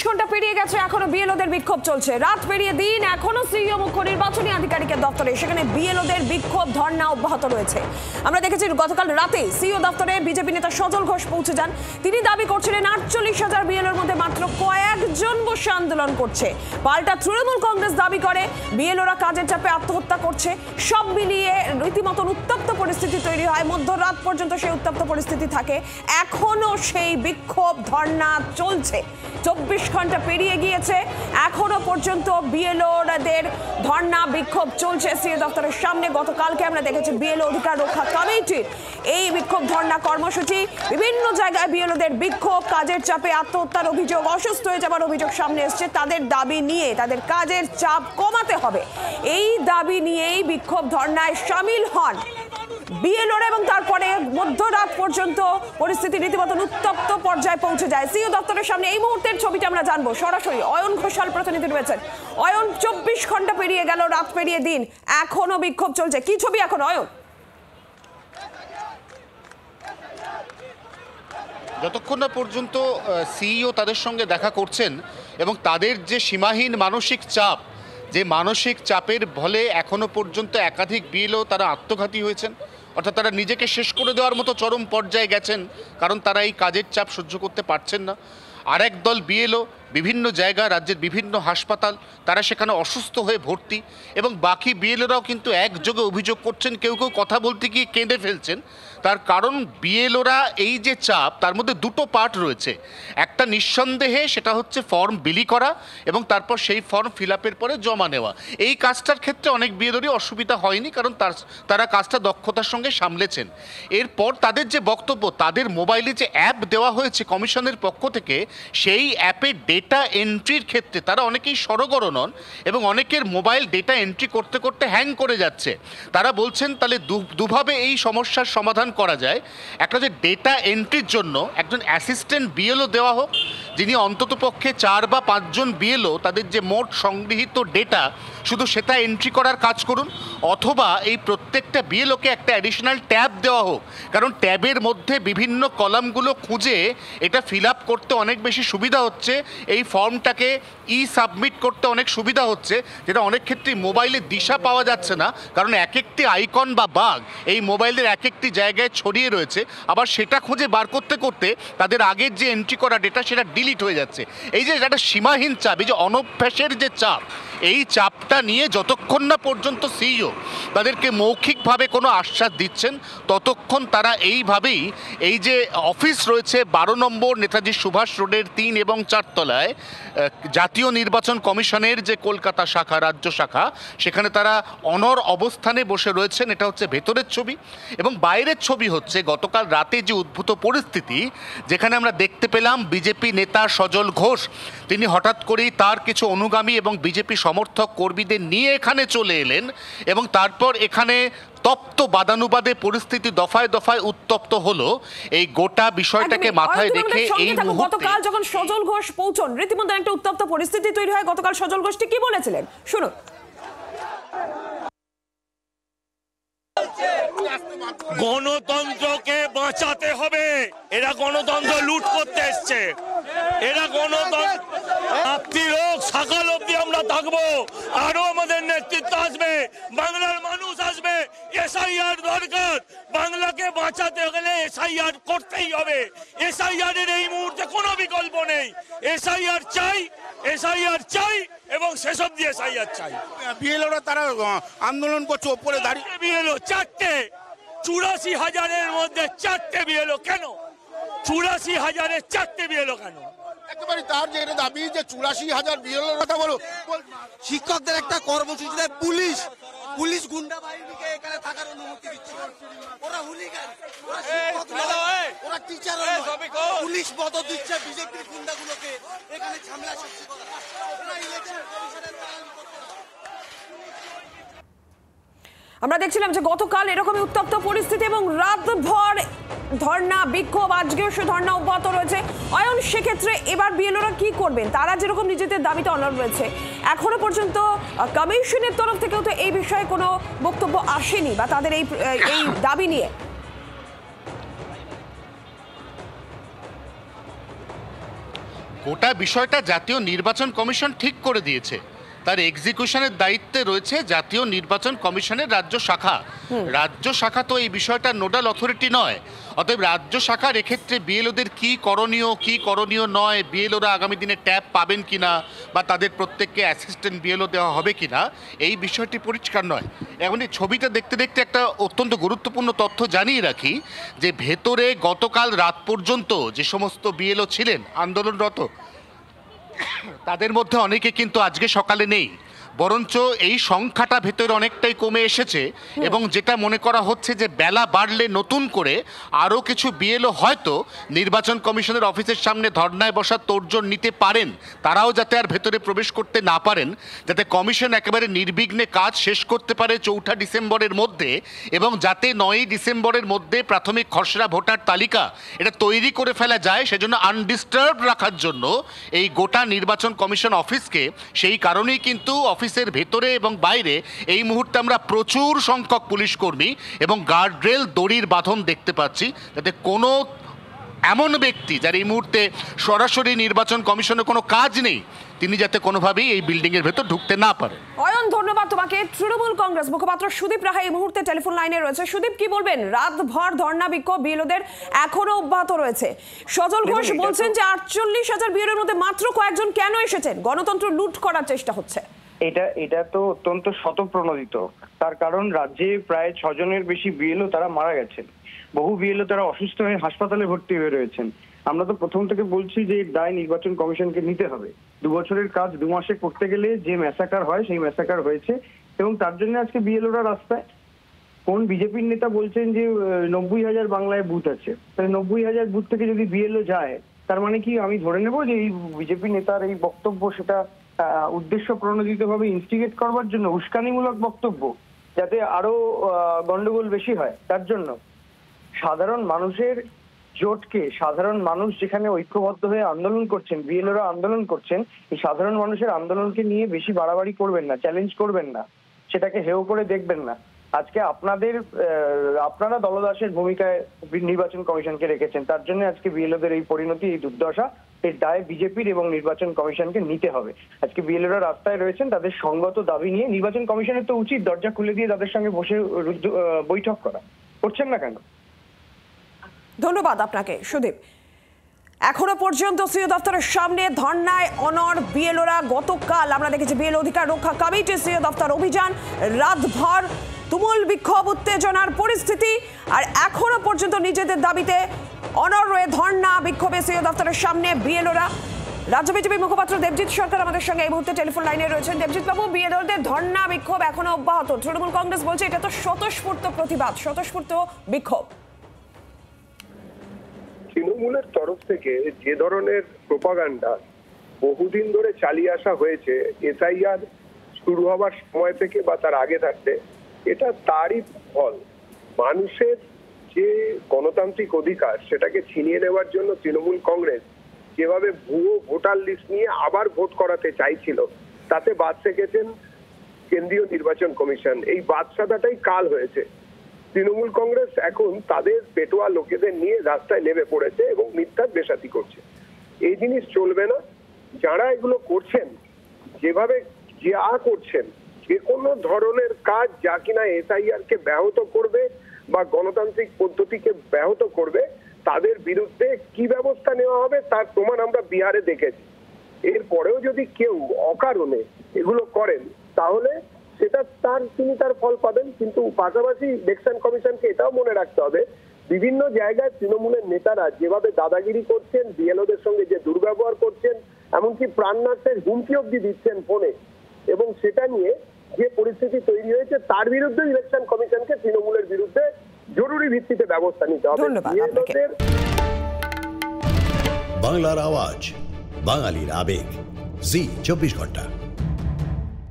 ঘন্টা পেরিয়ে গেছে, এখনো বিএলওদের বিক্ষোভ চলছে। রাত পেরিয়ে দিন, এখনো সিইও মুখ্য নির্বাচনী আধিকারিকের দপ্তরে সেখানে বিএলওদের বিক্ষোভ ধর্ণা অব্যাহত রয়েছে। আমরা দেখেছি গতকাল রাতে সিইও দপ্তরে বিজেপি নেতা সজল ঘোষ পৌঁছে যান। তিনি দাবি করছিলেন 48,000 বিএলওর মধ্যে মাত্র কয়েকজন বসে আন্দোলন করছে। পাল্টা তৃণমূল কংগ্রেস দাবি করে বিএলওরা কাজের চাপে আত্মহত্যা করছে। সব মিলিয়ে রীতিমতন উত্তপ্ত পরিস্থিতি তৈরি হয়। মধ্যরাত পর্যন্ত সেই উত্তপ্ত পরিস্থিতি থাকে। এখনো সেই বিক্ষোভ ধর্ণা চলছে। 24 ঘন্টা পেরিয়ে গিয়েছে, এখনো পর্যন্ত বিএলওদের ধর্ণা বিক্ষোভ চলছে সিইও দপ্তরের সামনে। গতকালকে আমরা দেখেছি বিএলও অধিকার রক্ষা কমিটির এই বিক্ষোভ ধর্ণা কর্মসূচি। বিভিন্ন জায়গায় বিএলওদের বিক্ষোভ, কাজের চাপে আত্মহত্যার অভিযোগ, অসুস্থ হয়ে যাবার অভিযোগ সামনে এসছে। তাদের দাবি নিয়ে, তাদের কাজের চাপ কমাতে হবে, এই দাবি নিয়েই বিক্ষোভ ধর্ণায় সামিল হন বিএলওরা। এবং তারপরে মধ্যরাত পর্যন্ত পরিস্থিতি রীতিমতো উত্তপ্ত পর্যায়ে পৌঁছে যায়। সিইও দপ্তরের সামনে এই মুহূর্তের ছবিটা আমরা জানবো সরাসরি। অয়ন ঘোষাল প্রতিনিধি রয়েছেন। অয়ন, 24 ঘন্টা পেরিয়ে গেল, রাত পেরিয়ে দিন, এখনো বিক্ষোভ চলছে। কি ছবি এখন অয়ন? যতক্ষণ না পর্যন্ত সিইও তাদের সঙ্গে দেখা করছেন এবং তাদের যে সীমাহীন মানসিক চাপ, যে মানসিক চাপের ফলে এখনো পর্যন্ত একাধিক বিএলও তারা আত্মঘাতী হয়েছেন, অর্থাৎ তারা নিজেকে শেষ করে দেওয়ার মতো চরম পর্যায়ে গেছেন, কারণ তারা এই কাজের চাপ সহ্য করতে পারছেন না। আরেক দল বিএলও বিভিন্ন জায়গা, রাজ্যের বিভিন্ন হাসপাতাল, তারা সেখানে অসুস্থ হয়ে ভর্তি। এবং বাকি বিএলওরাও কিন্তু একযোগে অভিযোগ করছেন, কেউ কেউ কথা বলতে গিয়ে কেঁদে ফেলছেন। তার কারণ বিএলওরা এই যে চাপ, তার মধ্যে দুটো পার্ট রয়েছে। একটা নিঃসন্দেহে সেটা হচ্ছে ফর্ম বিলি করা এবং তারপর সেই ফর্ম ফিল আপের পরে জমা নেওয়া। এই কাজটার ক্ষেত্রে অনেক বিএলওরই অসুবিধা হয়নি, কারণ তারা কাজটা দক্ষতার সঙ্গে সামলেছেন। এরপর তাদের যে বক্তব্য, তাদের মোবাইলে যে অ্যাপ দেওয়া হয়েছে কমিশনের পক্ষ থেকে, সেই অ্যাপে ডেটা এন্ট্রির ক্ষেত্রে তারা অনেকেই সরগর নন এবং অনেকের মোবাইল ডেটা এন্ট্রি করতে করতে হ্যাং করে যাচ্ছে। তারা বলছেন তাহলে দুভাবে এই সমস্যার সমাধান করা যায়। একটা যে ডেটা এন্ট্রির জন্য একজন অ্যাসিস্ট্যান্ট বিএলও দেওয়া হোক, যিনি অন্ততপক্ষে 4 বা 5 জন বিএলও তাদের যে মোট সংগৃহীত ডেটা শুধু সেটা এন্ট্রি করার কাজ করুন, অথবা এই প্রত্যেকটা বিএলওকে একটা অ্যাডিশনাল ট্যাব দেওয়া হোক, কারণ ট্যাবের মধ্যে বিভিন্ন কলামগুলো খুঁজে এটা ফিল আপ করতে অনেক বেশি সুবিধা হচ্ছে, এই ফর্মটাকে সাবমিট করতে অনেক সুবিধা হচ্ছে, যেটা অনেক ক্ষেত্রে মোবাইলে দিশা পাওয়া যাচ্ছে না, কারণ এক একটি আইকন বা বাগ এই মোবাইলের এক একটি জায়গায় ছড়িয়ে রয়েছে। আবার সেটা খুঁজে বার করতে করতে তাদের আগের যে এন্ট্রি করা ডেটা সেটা ডিলিট হয়ে যাচ্ছে। এই যে একটা সীমাহীন চাপ, এই যে অনভ্যাসের যে চাপ, এই চাপটা নিয়ে যতক্ষণ না পর্যন্ত সিইও তাদেরকে মৌখিকভাবে কোনো আশ্বাস দিচ্ছেন, ততক্ষণ তারা এইভাবেই এই যে অফিস রয়েছে 12 নম্বর নেতাজি সুভাষ রোডের 3 এবং 4 তলায় জাতীয় নির্বাচন কমিশনের যে কলকাতা শাখা, রাজ্য শাখা, সেখানে তারা অনড় অবস্থানে বসে রয়েছেন। এটা হচ্ছে ভেতরের ছবি। এবং বাইরের ছবি হচ্ছে গতকাল রাতে যে উদ্ভূত পরিস্থিতি, যেখানে আমরা দেখতে পেলাম বিজেপি নেতা সজল ঘোষ, তিনি হঠাৎ করেই তার কিছু অনুগামী এবং বিজেপি সমর্থক কর্মীদের নিয়ে এখানে চলে এলেন এবং তারপর এখানে তপ্ত বাদানুবাদে পরিস্থিতি দফায় দফায় উত্তপ্ত হলো। এই গোটা বিষয়টাকে মাথায় রেখে এই মুহূর্তে গতকাল যখন সজল ঘোষ পৌঁছন, রীতিমতো একটা উত্তপ্ত পরিস্থিতি তৈরি হয়। গতকাল সজল ঘোষ কি বলেছিলেন শুনুন। গণতন্ত্রকে বাঁচাতে হবে। এরা গণতন্ত্র লুট করতে এসছে। এরা গণতন্ত্র সকাল অব্দি আমরা থাকবো, আরো আমাদের নেতৃত্ব আসবে, বাংলার মানুষ আসবে। এসআইআর দরকার, বাংলাকে বাঁচাতে গেলে এসআইআর করতেই হবে। এসআইআর এর এই মুহূর্তে কোনো বিকল্প নেই। এসআইআর চাই, এসআইআর চাই এবং শেষ অব্দি এসআইআর চাই। বিএলওরা তারা আন্দোলন করছে, ওপরে দাঁড়িয়ে বিএলও 4টে, 84,000-এর মধ্যে 4টে বিএলও কেন? 84,000-এ 4টে বিএলও কেন? একেবারে তার যে এটা দাবি যে 84,000 বিএলওর কথা বলো। শিক্ষকদের একটা কর্মসূচিতে পুলিশ গুন্ডা বাহিনীকে এখানে থাকার অনুমতি দিচ্ছে। ওরা হুলিগান, ওরা টিচার, পুলিশ মদত দিচ্ছে বিজেপির গুন্ডাগুলোকে এখানে ঝামেলা সৃষ্টি করা। ওরা ইলেকশন কমিশনের আমরা দেখছিলাম যে গতকাল এরকমই উত্তপ্ত পরিস্থিতি এবং রাতভর ধর্ণা বিক্ষোভ, আজকেও সে ধর্ণা অব্যাহত রয়েছে। অয়ন, সেক্ষেত্রে এবার বিএলওরা কি করবেন? তারা যেরকম নিজেদের দাবিতে অনড় রয়েছে, এখনো পর্যন্ত কমিশনের তরফ থেকেও তো এই বিষয়ে কোনো বক্তব্য আসেনি বা তাদের এই দাবি নিয়ে। গোটা বিষয়টা জাতীয় নির্বাচন কমিশন ঠিক করে দিয়েছে। তার এক্সিকিউশনের দায়িত্বে রয়েছে জাতীয় নির্বাচন কমিশনের রাজ্য শাখা। রাজ্য শাখা তো এই বিষয়টা নোডাল অথরিটি নয়। অতএব রাজ্য শাখার এক্ষেত্রে বিএলওদের কি করণীয় নয়, বিএলওরা আগামী দিনে ট্যাব পাবেন কিনা বা তাদের প্রত্যেককে অ্যাসিস্ট্যান্ট বিএলও দেওয়া হবে কিনা, এই বিষয়টি পরিষ্কার নয়। এখন এই ছবিটা দেখতে দেখতে একটা অত্যন্ত গুরুত্বপূর্ণ তথ্য জানিয়ে রাখি যে ভেতরে গতকাল রাত পর্যন্ত যে সমস্ত বিএলও ছিলেন আন্দোলনরত, তাদের মধ্যে অনেকে কিন্তু আজকে সকালে নেই, বরঞ্চ এই সংখ্যাটা ভেতরে অনেকটাই কমে এসেছে। এবং যেটা মনে করা হচ্ছে যে বেলা বাড়লে নতুন করে আরও কিছু বিএলও হয়তো নির্বাচন কমিশনের অফিসের সামনে ধর্নায় বসার তোড়জোড় নিতে পারেন, তারাও যাতে আর ভেতরে প্রবেশ করতে না পারেন, যাতে কমিশন একেবারে নির্বিঘ্নে কাজ শেষ করতে পারে 4 ডিসেম্বরের মধ্যে, এবং যাতে 9 ডিসেম্বরের মধ্যে প্রাথমিক খসড়া ভোটার তালিকা এটা তৈরি করে ফেলা যায়, সেজন্য আনডিস্টার্ব রাখার জন্য এই গোটা নির্বাচন কমিশন অফিসকে, সেই কারণেই কিন্তু অফিসের ভেতরে এবং বাইরে এই মুহূর্তে আমরা প্রচুর সংখ্যক পুলিশ কর্মী এবং গার্ডরেল দড়ির বাঁধন দেখতে পাচ্ছি, যাতে কোনো এমন ব্যক্তি যার এই মুহূর্তে সরাসরি নির্বাচন কমিশনের কোনো কাজ নেই, তিনি যাতে কোনোভাবেই এই বিল্ডিংয়ের ভেতর ঢুকতে না পারে। অয়ন, ধন্যবাদ তোমাকে। তৃণমূল কংগ্রেস মুখপাত্র সুদীপ রাহা এই মুহূর্তে টেলিফোন লাইনে রয়েছে। সুদীপ, কি বলবেন? রাতভর ধর্ণা বিক্ষোভ বিএলওদের এখনো অব্যাহত রয়েছে। সজল ঘোষ বলছেন যে 48,000 বিএলওর মধ্যে মাত্র কয়েকজন কেন এসেছেন? গণতন্ত্র লুট করার চেষ্টা হচ্ছে। এটা তো অত্যন্ত শতপ্রণোদিত। তার কারণ রাজ্যে প্রায় 6 জনের বেশি বিএলও তারা মারা গেছেন, বহু বিএলও তারা অসুস্থ হয়ে হাসপাতালে ভর্তি হয়ে রয়েছেন। আমরা তো প্রথম থেকে বলছি যে দায় নির্বাচন কমিশনকে নিতে হবে। 2 বছরের কাজ 2 মাসে করতে গেলে যে ম্যাসাকার হয় সেই ম্যাসাকার হয়েছে, এবং তার জন্য আজকে বিএলওরা রাস্তায়। কোন বিজেপির নেতা বলছেন যে 90,000 বাংলায় বুথ আছে, তাহলে 90,000 বুথ থেকে যদি বিএলও যায়, তার মানে কি আমি ধরে নেব যে এই বিজেপি নেতার এই বক্তব্য সেটা উদ্দেশ্য প্রণোদিত ভাবে ইনস্টিগেট করবার জন্য, উস্কানিমূলক বক্তব্য, যাতে আরো গন্ডগোল বেশি হয়। তার জন্য সাধারণ মানুষের জোটকে, সাধারণ মানুষ যেখানে ঐক্যবদ্ধ হয়ে আন্দোলন করছেন, বিএলওরা আন্দোলন করছেন, এই সাধারণ মানুষের আন্দোলনকে নিয়ে বেশি বাড়াবাড়ি করবেন না, চ্যালেঞ্জ করবেন না, সেটাকে হেয় করে দেখবেন না। আজকে আপনারা দলদাসের ভূমিকায় নির্বাচন কমিশনকে রেখেছেন, তার জন্য আজকে বিএলওদের এই পরিণতি, এই দুর্দশা, এর দায় বিজেপির এবং নির্বাচন কমিশনকে নিতে হবে। আজকে বিএলওরা রাস্তায় রয়েছেন তাদের সঙ্গত দাবি নিয়ে। নির্বাচন কমিশনের তো উচিত দরজা খুলে দিয়ে তাদের সঙ্গে বসে বৈঠক করা, করছেন না কেন? ধন্যবাদ আপনাকে সুদীপ। এখনো পর্যন্ত সিও দপ্তরের সামনে ধর্নায় অনড় বিএলওরা। গতকাল আমরা দেখেছি বিএলও অধিকার রক্ষা কমিটি সিও দপ্তর অভিযান, রাতভর তুমুল বিক্ষোভ, উত্তেজনার পরিস্থিতি, আর এখনো পর্যন্ত নিজেদের দাবিতে অনড় রয়ে ধর্না বিক্ষোভে সিও দপ্তরের সামনে বিএলওরা। রাজ্য বিজেপি মুখপাত্র দেবজিৎ সরকার আমাদের সঙ্গে এই মুহূর্তে টেলিফোন লাইনে রয়েছেন। দেবজিৎ বাবু, বিএলওদের ধর্না বিক্ষোভ এখনো অব্যাহত। তৃণমূল কংগ্রেস বলছে এটা তো স্বতঃস্ফূর্ত প্রতিবাদ, স্বতঃস্ফূর্ত বিক্ষোভ। তৃণমূলের তরফ থেকে যে ধরনের প্রোপাগান্ডা বহুদিন ধরে চালিয়ে আসা হয়েছে, এসআইআর শুরু হবার সময় থেকে বা তার আগে থাকতে, এটা তারই ফল। মানুষের যে গণতান্ত্রিক অধিকার সেটাকে ছিনিয়ে নেওয়ার জন্য তৃণমূল কংগ্রেস যেভাবে ভুয়ো ভোটার লিস্ট নিয়ে আবার ভোট করাতে চাইছিল, তাতে বাদ সেকেছেন কেন্দ্রীয় নির্বাচন কমিশন। এই বাদশাদাটাই কাল হয়েছে। তৃণমূল কংগ্রেস এখন তাদের পেটোয়া লোকেদের নিয়ে রাস্তায় নেমে পড়েছে এবং মিথ্যার বেসাতি করছে। এই জিনিস চলবে না। যারা এগুলো করছেন, যেভাবে যা করছেন, যে কোনো ধরনের কাজ যা কিনা এসআইআর কে ব্যাহত করবে বা গণতান্ত্রিক পদ্ধতিকে ব্যাহত করবে, তাদের বিরুদ্ধে কি ব্যবস্থা নেওয়া হবে তার প্রমাণ আমরা বিহারে দেখেছি। এরপরেও যদি কেউ অকারণে এগুলো করেন, তাহলে সেটা তিনি তার ফল পাবেন। কিন্তু পাশাপাশি ইলেকশন কমিশনকে এটাও মনে রাখতে হবে, বিভিন্ন জায়গায় তৃণমূলের নেতারা যেভাবে দাদাগিরি করছেন, বিএলওদের সঙ্গে যে দুর্ব্যবহার করছেন, এমনকি প্রাণনাশের হুমকি অব্দি দিচ্ছেন ফোনে, এবং সেটা নিয়ে যে পরিস্থিতি তৈরি হয়েছে, তার বিরুদ্ধে ইলেকশন কমিশনকে তৃণমূলের বিরুদ্ধে জরুরি ভিত্তিতে ব্যবস্থা নিতে হবে। বাংলার আওয়াজ, বাঙালির আবেগ, জি 24 ঘন্টা।